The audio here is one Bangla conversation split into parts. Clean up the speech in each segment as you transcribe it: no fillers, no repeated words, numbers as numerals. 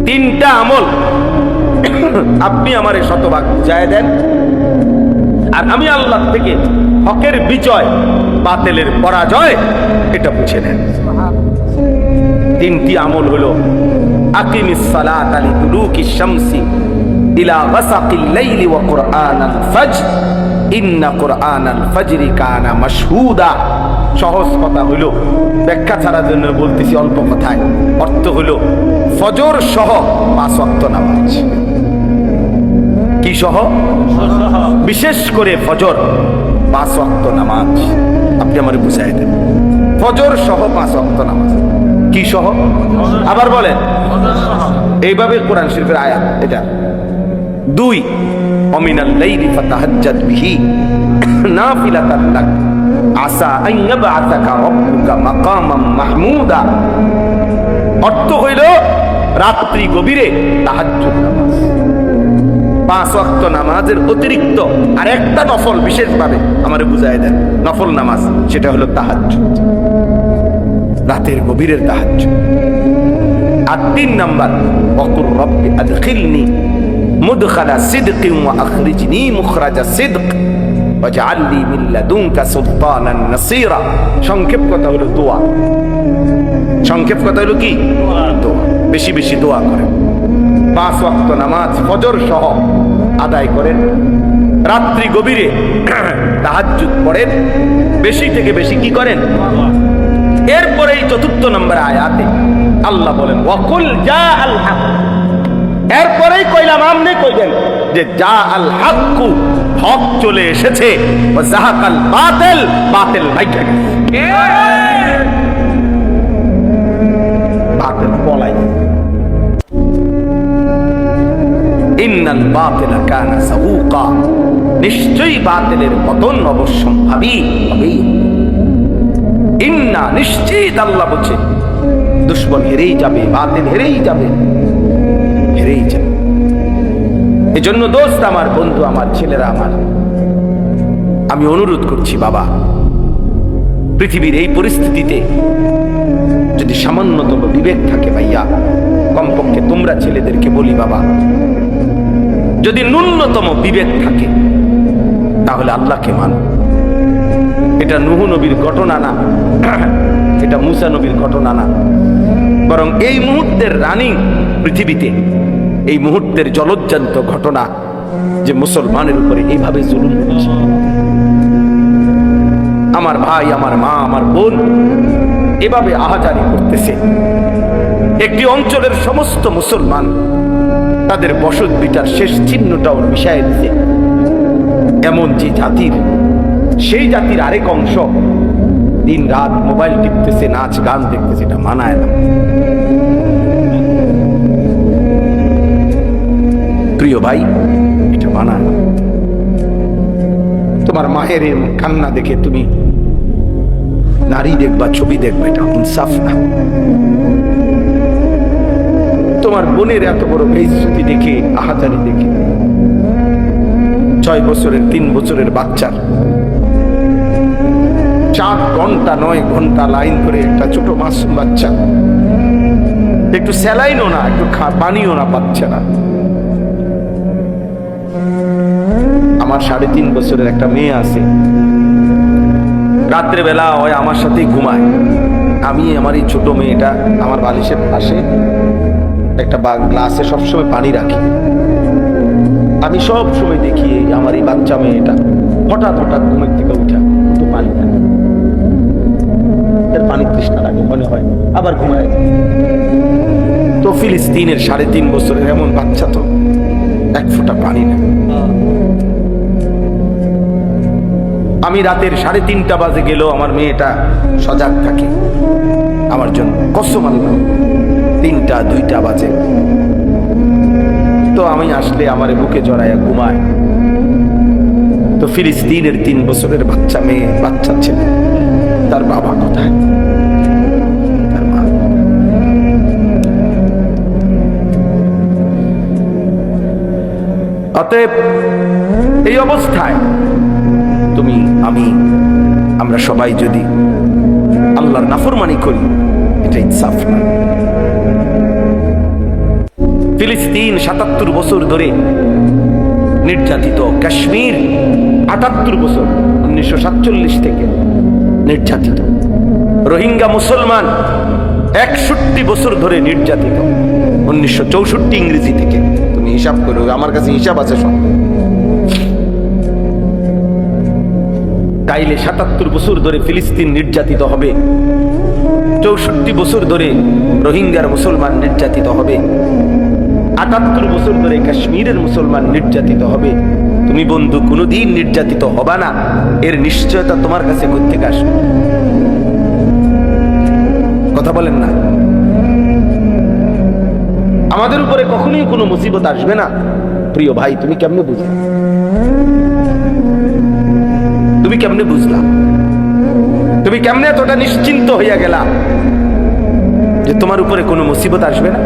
তিনটা আমল আপনি আমারে শতভাগ বুঝায় দেন, আর আমি আল্লাহ থেকে হকের বিজয় বাতিলের পরাজয় এটা বুঝে নেন। তিনটি আমল হলো আকিমিস সালাতা লিদুলুকিশ শামসি ইলা গাসাকিল লাইলি ওয়া কুরআনাল ফাজর ইন্না কুরআনাল ফাজরি কানা মাশহুদা। সহজ কথা হলো, ব্যাখ্যা ছাড়ার জন্য বলতেছি অল্প কথায়। অর্থ হলো ফজর সহ 5 ওয়াক্ত নামাজ। কি সহ? বিশেষ করে ফজর 5 ওয়াক্ত নামাজ। আপনি আমারে বুঝাই দেন, ফজর সহ 5 ওয়াক্ত নামাজ। কি সহ? আবার বলেন। এইভাবে কোরআন শরীফের আয়াত এটা। 2 ওমিনাল লাইলি ফাতাহাজ্জাদ বিহি নাফিলাতান লাক আসা আন ইয়াবআসাকা রাব্বুকা মাকামান মাহমুদা। অর্থ হইল রাত্রি গভীরে তাহাজ্জুদ নামাজ। 5 ওয়াক্ত নামাজের অতিরিক্ত আর একটা নফল বিশেষভাবে আমারে বুঝাই দেন, নফল নামাজ, সেটা হলো তাহাজ্জুদ, রাতের গভীরের তাহাজ্জুদ। আর 3 নাম্বার ওয়াকুর রব্বি আদখিলনি মুদখালা সিদকিন ওয়া আখরিজনি মুখরাজা সিদক ওয়াজআলনি মিন লাদুনকা সুলতানান নাসীরা। সংক্ষেপ কথা হলো দোয়া। সংক্ষেপ কথা হলো কি? দোয়া। বেশি বেশি দোয়া করেন। 5 ওয়াক্ত নামাজ ফজর সহ আদায় করেন, রাত্রি গভীরে তাহাজ্জুদ পড়েন, বেশি থেকে বেশি কি করেন? এরপরে এই 4 নম্বর আয়াতে আল্লাহ বলেন ওয়াকুল জা আল হক। এরপরেই কইলাম, আমনে কইবেন যে জা আল হক, হক চলে এসেছে, ওয়া যাহাকাল বাতিল, বাতিল ভাইগা গেছে। বাতিল পলাই। ইন্নাল বাতিলা কানা যাহুকা। নিশ্চয়ই বাতিলের পতন অবশ্যম্ভাবী হবেই। ইন্না, নিশ্চিত আল্লাহ বলছে দুশ্মন হেরেই যাবে, বাতিল হেরেই যাবে, হেরেই যাবে। এজন্য দোস্ত আমার, বন্ধু আমার, ছেলেরা আমার, আমি অনুরোধ করছি বাবা, পৃথিবীর এই পরিস্থিতিতে যদি সামান্যতম বিবেক থাকে ভাইয়া, কমপক্ষে তোমরা ছেলেদেরকে বলি বাবা, যদি ন্যূনতম বিবেক থাকে তাহলে আল্লাহকে মানো। এটা নূহ নবীর ঘটনা না, এটা মুসা নবীর ঘটনা না, বরং এই মুহূর্তের রানিং পৃথিবীতে এই মুহূর্তের জলজ্জান্ত ঘটনা যে মুসলমানের উপরে এইভাবে জুলুম হচ্ছে। আমার ভাই, আমার মা, আমার বোন এভাবে আহাজারি করতেছে। একটি অঞ্চলের সমস্ত মুসলমান তাদের বসত বিটার শেষ চিহ্নটাও মিশাই দিছে। এমন যে জাতির, সেই জাতির আরেক অংশ দিন রাত মোবাইল টিপতেছে, নাচ গান দেখতেছে, এটা মানায় না। প্রিয় ভাই, এটা মানায় না। তোমার মায়ের কান্না দেখে তুমি নারী দেখবা, ছবি দেখবা, এটা ইনসাফ না। তোমার বোনের এত বড় বেইজ্জতি দেখে, আহাজারি দেখে, 6 বছরের 3 বছরের বাচ্চার 4 ঘন্টা 9 ঘন্টা লাইন করে একটা ছোট মাসুম বাচ্চা একটু স্যালাইনও না, একটু পানিও না পাচ্ছে না। আমার 3.5 বছরের একটা মেয়ে আছে, রাত্রে বেলা হয় আমার সাথেই ঘুমায়। আমি আমার এই ছোট মেয়েটা আমার বালিশের পাশে একটা গ্লাসে সবসময় পানি রাখি। আমি সব সময় দেখি আমার এই বাচ্চা মেয়েটা হঠাৎ হঠাৎ ঘুমের থেকে উঠা তো পানি খায়, পানি তৃষ্ণা লাগে মনে হয়, আবার ঘুমায়। তো ফিলিস্তিনের 3.5 বছরের এমন বাচ্চা, তো 1 ফোঁটা পানি না। আমি রাতের 3:30 বাজে গেলেও আমার মেয়েটা সজাগ থাকে আমার জন্য, কসম আল্লাহ। 3টা 2টা বাজে তো আমি আসলে আমার বুকে জড়াইয়া ঘুমায়। তো ফিলিস্তিনের 3 বছরের বাচ্চা মেয়ে, বাচ্চা ছেলে, তার বাবা কোথায়? তার মা। অতএব এই অবস্থায় তুমি, আমি, আমরা সবাই যদি আল্লাহর নাফরমানি করি, এটা ইনসাফ না। ফিলিস্তিন ৭৭ বছর ধরে নির্যাতিত, কাশ্মীর ৭৮ বছর ১৯৪৭ থেকে নির্যাতিত, রোহিঙ্গা মুসলমান ৬১ বছর ধরে নির্যাতিত ১৯৬৪ ইংরেজি থেকে। তুমি হিসাব করো, আমার কাছে হিসাব আছে সব। তাইলে ৭৭ বছর ধরে ফিলিস্তিন নির্যাতিত হবে, ৬৪ বছর ধরে রোহিঙ্গার মুসলমান নির্যাতিত হবে, ৭৮ বছর ধরে কাশ্মীরের মুসলমান নির্যাতিত হবে। তুমি বন্ধু কোনোদিন নির্যাতিত হবা না, এর নিশ্চয়তা তোমার কাছে কোত্থেকে আসবে? কথা বলেন না। আমাদের উপরে কখনোই কোনো মুসিবত আসবে না। প্রিয় ভাই, তুমি কেমনে বুঝলা? তুমি কেমনে বুঝলা? তুমি কেমনে এতটা নিশ্চিন্ত হইয়া গেলা যে তোমার উপরে কোনো মুসিবত আসবে না?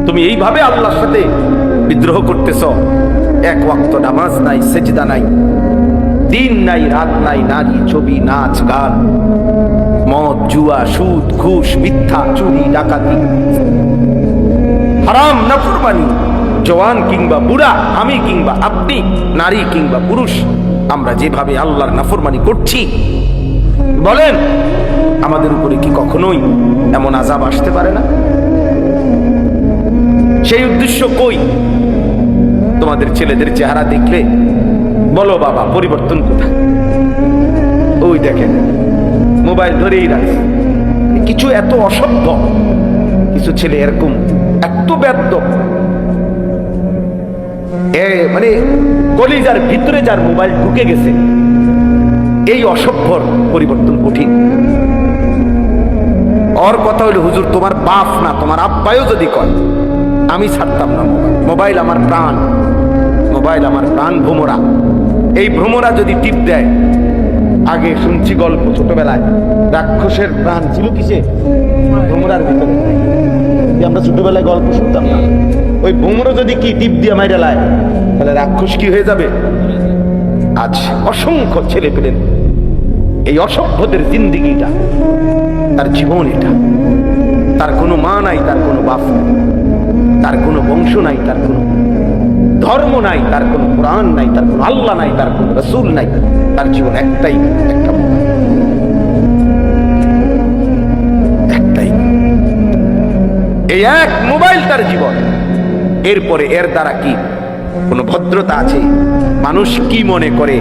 তুমি এইভাবে আল্লাহর সাথে বিদ্রোহ করতেছ। এক ওয়াক্ত নামাজ নাই, সেজদা নাই, দিন নাই, রাত নাই, নারী, ছবি, নাচ, গান, মদ, জুয়া, সুদ, ঘুষ, মিথ্যা, চুরি, ডাকাতি, হারাম, নাফরমানি, জওয়ান কিংবা বুড়া, আমি কিংবা আপনি, নারী কিংবা পুরুষ, আমরা যেভাবে আল্লাহর নাফরমানি করছি, বলেন আমাদের উপরে কি কখনোই এমন আযাব আসতে পারে না? সেই উদ্দেশ্য কই? তোমাদের ছেলেদের চেহারা দেখলে বলো বাবা পরিবর্তন কোথায়? ওই দেখেন মোবাইল ধরেই রাখে। কিছু এত অসভ্য, কিছু ছেলে এরকম এত ব্যর্থ, মানে কলিজার ভিতরে যার মোবাইল ঢুকে গেছে, এই অসভ্যর পরিবর্তন কঠিন। ওর কথা হইলো হুজুর তোমার বাপ না, তোমার আব্বাইও যদি কয় আমি ছাড়তাম না মোবাইল। মোবাইল আমার প্রাণ, মোবাইল আমার প্রাণ ভ্রমরা। এই ভ্রমরা যদি টিপ দেয়, আগে শুনছি গল্প ছোটবেলায়, রাক্ষসের প্রাণ ছিল কিসে? ভ্রমরার ভিতরে। আমরা ছোটবেলায় গল্প শুনতাম না? ওই ভ্রমরা যদি কি টিপ দিয়ে মাইরা লায়, তাহলে রাক্ষস কি হয়ে যাবে? আজ অসংখ্য ছেলে পেলেন এই অসভ্যদের জিন্দিগিটা, তার জীবন এটা। তার কোনো মা নাই, তার কোনো বাপ নাই, তার কোনো বংশ নাই, তার কোনো ধর্ম নাই, তার কোনো কোরআন নাই, তার কোনো আল্লাহ নাই, তার কোনো রাসূল নাই। তার জীবন একটাই, একটাই, এই এক মোবাইল তার জীবন। এরপরে এর দ্বারা কি কোনো ভদ্রতা আছে? মানুষ কি মনে করে,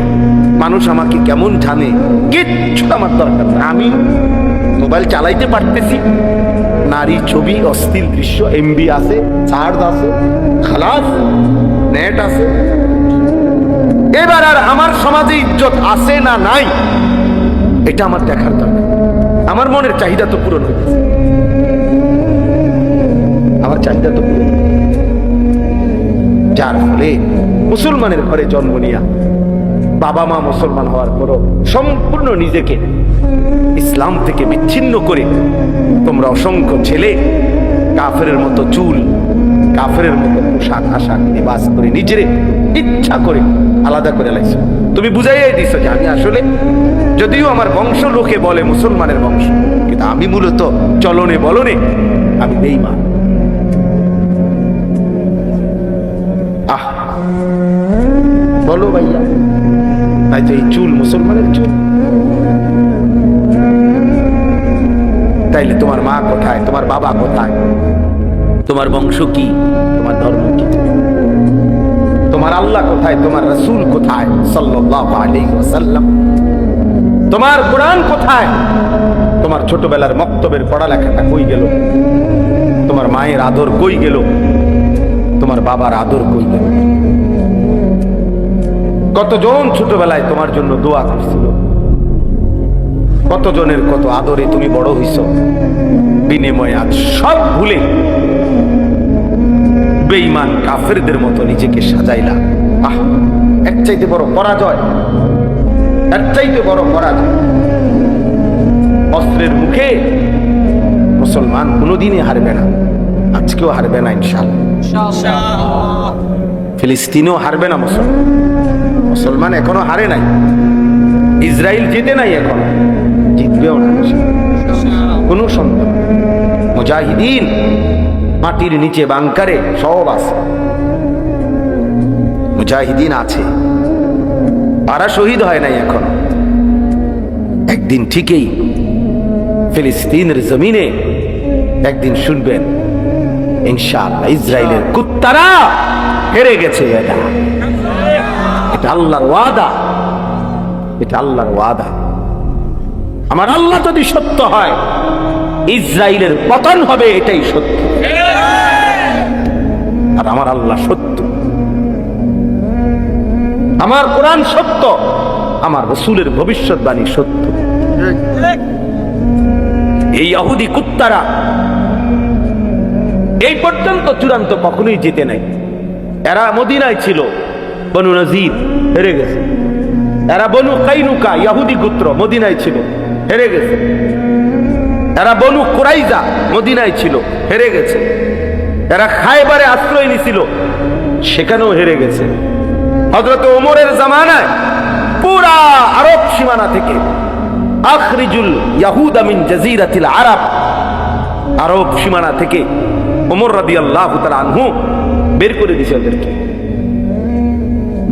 মানুষ আমাকে কেমন জানে, কিচ্ছু আমার দরকার না। আমি মোবাইল চালাইতে পারতেছি, নারী, ছবি, অশ্লীল দৃশ্য, এমবি আছে, চার্জ আছে, খালাস, নেট আছে। এবার আর আমার সমাজে ইজ্জত আছে না নাই, এটা আমার দেখার দরকার। আমার মনের চাহিদা তো পূরণ হয়েছে, আমার চাহিদা তো পূরণ। যার ফলে মুসলমানের ঘরে জন্ম নিয়া, বাবা মা মুসলমান হওয়ার পরও সম্পূর্ণ নিজেকে ইসলাম থেকে বিচ্ছিন্ন করে তোমরা অসংখ্য ছেলে কাফেরের মতো চুল, কাফেরের মতো পোশাক আশাক লিবাস করে নিজের ইচ্ছা করে আলাদা করে লাইছো। তুমি বুঝাইয়াই দিছো যে আমি আসলে, যদিও আমার বংশ লোকে বলে মুসলমানের বংশ, কিন্তু আমি মূলত চলনে বলনে আমি বেঈমান। আহ বলো ভাইয়া, তাই তো এই চুল মুসলমানের চুল। তাইলে তোমার মা কোথায়, তোমার বাবা কোথায়, তোমার বংশ কি, তোমার ধর্ম কি, তোমার আল্লাহ কোথায়, তোমার রাসূল কোথায় সাল্লাল্লাহু আলাইহি ওয়াসাল্লাম, তোমার কোরআন কোথায়, তোমার ছোটবেলার মক্তবের পড়ালেখাটা কই গেল, তোমার মায়ের আদর কই গেল, তোমার বাবার আদর কই গেল? কতজন ছোটবেলায় তোমার জন্য দোয়া করছিল, কতজনের কত আদরে তুমি বড় হইছ, বিনিময়ে আজ সব ভুলে বেঈমান কাফেরদের মতো নিজেকে সাজাইলা। আহ, এর চাইতে বড় পরাজয়, এর চাইতে বড় পরাজয়। অস্ত্রের মুখে মুসলমান কোনোদিনই হারবে না, আজকেও হারবে না ইনশাআল্লাহ। ফিলিস্তিনেও হারবে না মুসলমান, মুসলমান এখনো হারে নাই, ইসরায়েল জিতে নাই, এখনো জিতবেও না, কোনো সন্দেহ। মুজাহিদিন মাটির নিচে বাংকারে সব আছে, মুজাহিদিন আছে, তারা শহীদ হয় নাই এখন। একদিন ঠিকই ফিলিস্তিনের জমিনে একদিন শুনবেন ইনশাআল্লাহ ইসরায়েলের কুত্তারা হেরে গেছে। এটা আল্লাহর ওয়াদা, এটা আল্লাহর ওয়াদা। আমার আল্লাহ যদি সত্য হয় ইসরায়েলের পতন হবে, এটাই সত্য। আর আমার আল্লাহ সত্য, আমার কোরআন সত্য, আমার রাসূলের ভবিষ্যৎবাণী সত্য। এই ইহুদি কুত্তারা এই পর্যন্ত চূড়ান্ত কখনোই জিতে নাই। এরা মদিনায় ছিল, বনু নজির হেরে গেছে। এরা বনু কাইনুকা ইহুদি গোত্র মদিনায় ছিল, হেরে গেছে। এরা বনু কুরাইজা মদিনায় ছিল, হেরে গেছে। এরা খায়বারে আশ্রয় নিছিল, সেখানেও হেরে গেছে। হযরত ওমরের জামানায় পুরা আরব সীমানা থেকে আখরিজুল ইয়াহুদা মিন জাজিরাতিল আরব, আরব সীমানা থেকে ওমর রাদিয়াল্লাহু তাআলা আনহু বের করে দিয়েছে, ওদেরকে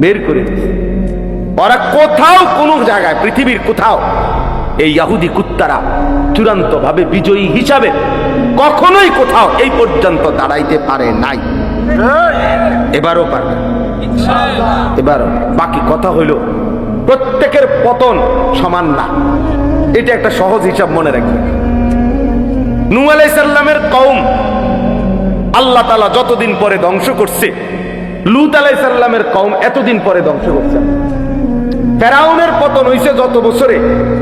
বের করে দিয়েছে। ওরা কোথাও কোন জায়গায় পৃথিবীর কোথাও এই ইহুদি কুত্তারা চূড়ান্ত ভাবে বিজয়ী হিসাবে কখনোই কোথাও এই পর্যন্ত দাঁড়াইতে পারে নাই। এবারও পারবে ইনশাআল্লাহ। এবারও বাকি কথা হইল প্রত্যেকের পতন সমান না, এটা একটা সহজ হিসাব মনে রাখবেন। নূহ আলাইহিস সালামের কওম আল্লাহ তাআলা যতদিন পরে ধ্বংস করছে, লূত আলাইহিস সালামের কওম এতদিন পরে ধ্বংস করছে। ফেরাউনের পতন হইছে যত বছরে,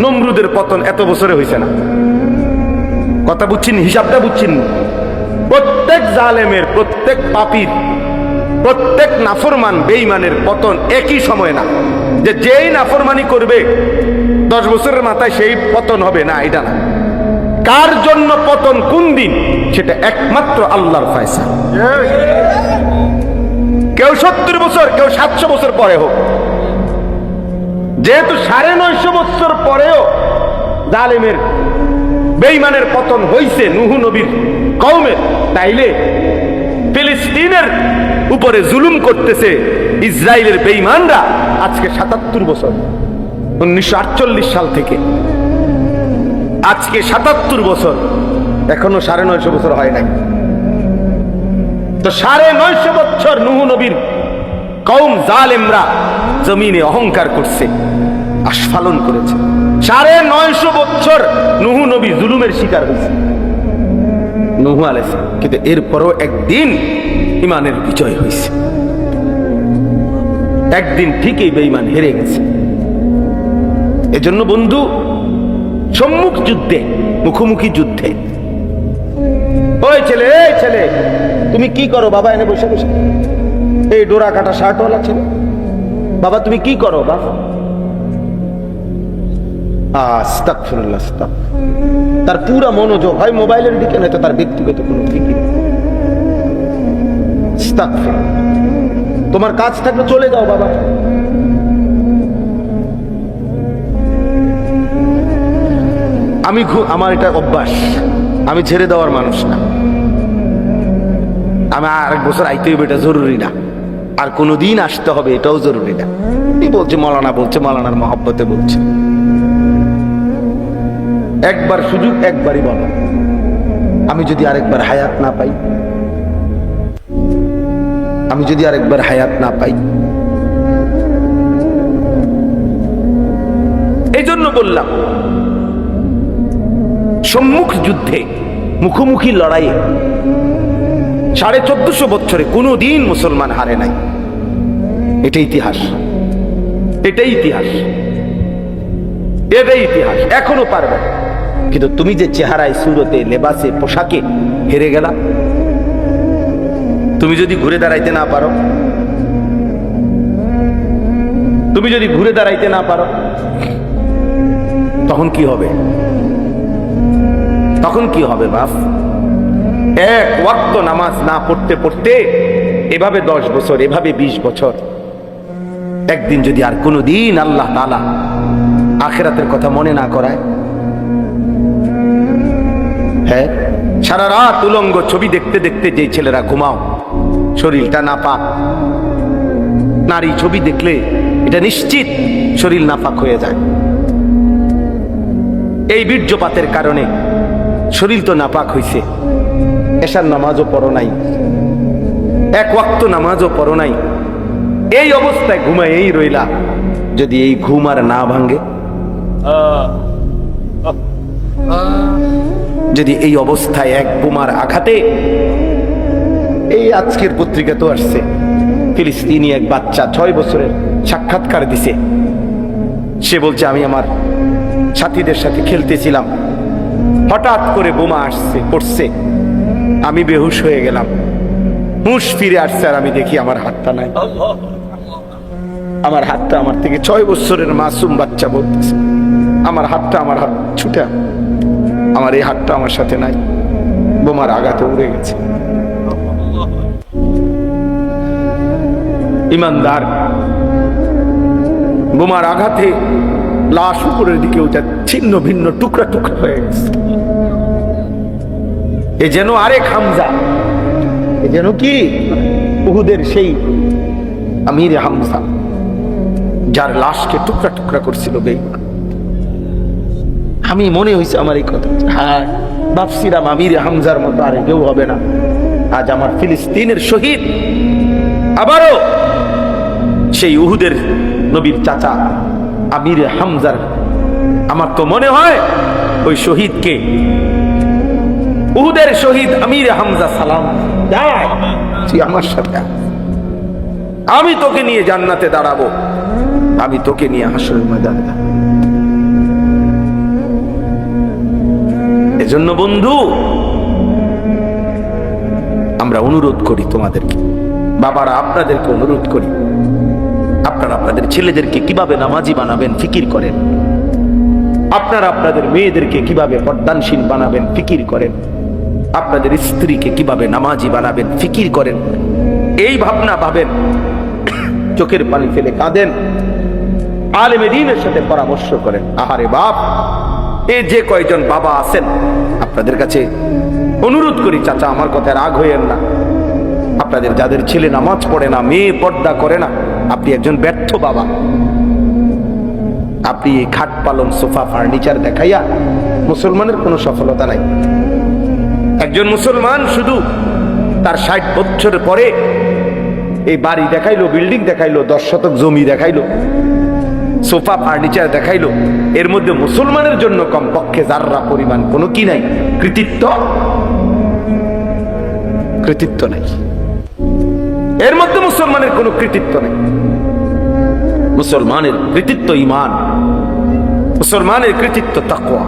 নমরুদের পতন এত বছরে হইছে না। কথা বুঝছেন? হিসাবটা বুঝছেন? প্রত্যেক জালেমের, প্রত্যেক পাপীর, প্রত্যেক নাফরমান বেঈমানের পতন একই সময় না। যে যেই নাফরমানি করবে 10 বছরের মাথায় সেই পতন হবে না, এটা না। কার জন্য পতন কোন দিন সেটা একমাত্র আল্লাহর ফয়সালা। কেউ 70 বছর, কেউ 700 বছর পরে হোক, যেহেতু 950 বছর পরেও জালেমের বেঈমানের পতন হইছে নূহ নবীর কওমের, তাইলে ফিলিস্তিনের উপরে জুলুম করতেছে ইসরায়েলের বেঈমানরা আজকে 77 বছর, 1948 সাল থেকে আজকে 77 বছর, এখনো 950 বছর হয় নাই। তো 950 বছর নূহ নবীর কওম জালেমরা জমিনে অহংকার করছে, আস্ফালন করেছে। 950 বছর নূহ নবী জুলুমের শিকার হয়েছে, নূহ আলাইহিস সালাম। কিন্তু এরপরও একদিন ঈমানের বিজয় হয়েছে, একদিন ঠিকই বেঈমান হেরে গেছে। এজন্য বন্ধু, সম্মুখ যুদ্ধে, মুখোমুখি যুদ্ধে, ওই ছেলে, এই ছেলে তুমি কি করো বাবা? এনে বসে বসে এই ডোরা কাটা শার্টওয়ালা ছেলে, বাবা তুমি কি করো বাবা? আস্তাগফিরুল্লাহ, আস্তাগফিরুল্লাহ। তার পুরা মনোযোগ হয় মোবাইলের দিকে, নয়তো তার ব্যক্তিগত কোনো ফিকির। আস্তাগফিরুল্লাহ। তোমার কাজ থাকলে চলে যাও বাবা। আমার এটা অভ্যাস, আমি ছেড়ে দেওয়ার মানুষ না। আমি আরেক বছর আইতে হবে এটা জরুরি না, আর কোনোদিন আসতে হবে এটাও জরুরি না। কি বলছে মৌলানা? বলছে মৌলানার মহব্বতে বলছে। একবার সুযোগ, একবারই বলো। আমি যদি আরেকবার হায়াত না পাই, আমি যদি আরেকবার হায়াত না পাই, এই জন্য বললাম সম্মুখ যুদ্ধে, মুখোমুখি লড়াইয়ে 1450 বছরে কোনোদিন মুসলমান হারে নাই। এটা ইতিহাস, এটাই ইতিহাস, এটাই ইতিহাস। এখনো পারবে। কিন্তু তুমি যে চেহারায়, সুরতে, লেবাসে, পোশাকে হেরে গেলা, তুমি যদি ঘুরে দাঁড়াইতে না পারো, তুমি যদি ঘুরে দাঁড়াইতে না পারো, তখন কি হবে? তখন কি হবে বাপ? এক ওয়াক্ত নামাজ না পড়তে পড়তে এভাবে 10 বছর, এভাবে 20 বছর, একদিন যদি আর কোনোদিন আল্লাহ তাআলা আখিরাতের কথা মনে না করায়, হ্যাঁ সারা রাত উলঙ্গ ছবি দেখতে দেখতে যে ছেলেরা ঘুমাও, শরীরটা নাপাক। নারী ছবি দেখলে এটা নিশ্চিত শরীর নাপাক হয়ে যায়। এই বীর্যপাতের কারণে শরীর তো নাপাক হইছে, এশার নামাজও পড়ো নাই, এক ওয়াক্ত নামাজও পড়ো নাই, এই অবস্থায় ঘুমায়েই রইলা। যদি এই ঘুম আর না ভাঙ্গে, যদি এই অবস্থায় এক বোমার আঘাতে, এই আজকের পত্রিকা তো আসছে, ফিলিস্তিনি এক বাচ্চা 6 বছরের সাক্ষাৎকার দিছে। সে বলছে আমি আমার সাথীদের সাথে খেলতেছিলাম, হঠাৎ করে বোমা আসছে, পড়ছে, আমি বেহুশ হয়ে গেলাম, হুঁশ ফিরে আসছে, আর আমি দেখি আমার হাতটা নাই। আমার হাতটা, আমার থেকে 6 বছরের মাসুম বাচ্চা বলতেছে, আমার হাতটা, আমার হাত ছুটা, আমার এই হাতটা আমার সাথে নাই, বোমার আঘাতে উড়ে গেছে। ইমানদার, বোমার আঘাতে লাশ উপরের দিকে ওটা ছিন্ন ভিন্ন টুকরা টুকরা হয়ে গেছে। এ যেন আরেক হামজা, এ যেন কি উহুদের সেই আমির হামজা, যার লাশকে টুকরা টুকরা করছিল বেঈমান। আমি মনে হয়েছে আমার এই কথা, হ্যাঁ ভাবছিলাম আমির হামজার মতো আর কেউ হবে না। আজ আমার ফিলিস্তিনের শহীদ, আবারও সেই উহুদের নবীর চাচা আমির হামজার, আমার তো মনে হয় ওই শহীদকে, উহুদের শহীদ আমির হামজা সালাম দেয়, তুই আমার সাথে, আমি তোকে নিয়ে জান্নাতে দাঁড়াবো, আমি তোকে নিয়ে হাসরের ময়দানে। এজন্য বন্ধু, আমরা অনুরোধ করি তোমাদেরকে, বাবারা আপনাদেরকে অনুরোধ করি, আপনারা আপনাদের ছেলেদেরকে কিভাবে নামাজি বানাবেন ফিকির করেন, আপনারা আপনাদের মেয়েদেরকে কিভাবে পর্দানশীল বানাবেন ফিকির করেন, আপনাদের স্ত্রীকে কিভাবে নামাজি বানাবেন ফিকির করেন। এই ভাবনা ভাবেন, চোখের পানি ফেলে কাঁদেন, আলেমে দ্বীনের সাথে পরামর্শ করেন। আহারে বাপ, এই যে কয়জন বাবা আছেন, আপনাদের কাছে অনুরোধ করি, চাচা আমার কথায় রাগ হইয়েন না, আপনাদের যাদের ছেলে নামাজ পড়ে না, মেয়ে পর্দা করে না, আপনি একজন ব্যর্থ বাবা। আপনি এই খাট পালন সোফা ফার্নিচার দেখাইয়া মুসলমানের কোনো সফলতা নাই। একজন মুসলমান শুধু তার 60 বছর পরে এই বাড়ি দেখাইলো, বিল্ডিং দেখাইলো, 10 শতক জমি দেখাইলো, সোফা ফার্নিচার দেখাইলো, এর মধ্যে মুসলমানের জন্য কমপক্ষে যাররা পরিমাণ কোনো কি নাই, কৃতিত্ব নাই, এর মধ্যে মুসলমানের কোনো কৃতিত্ব নেই। মুসলমানের কৃতিত্ব ঈমান, মুসলমানের কৃতিত্ব তাকওয়া।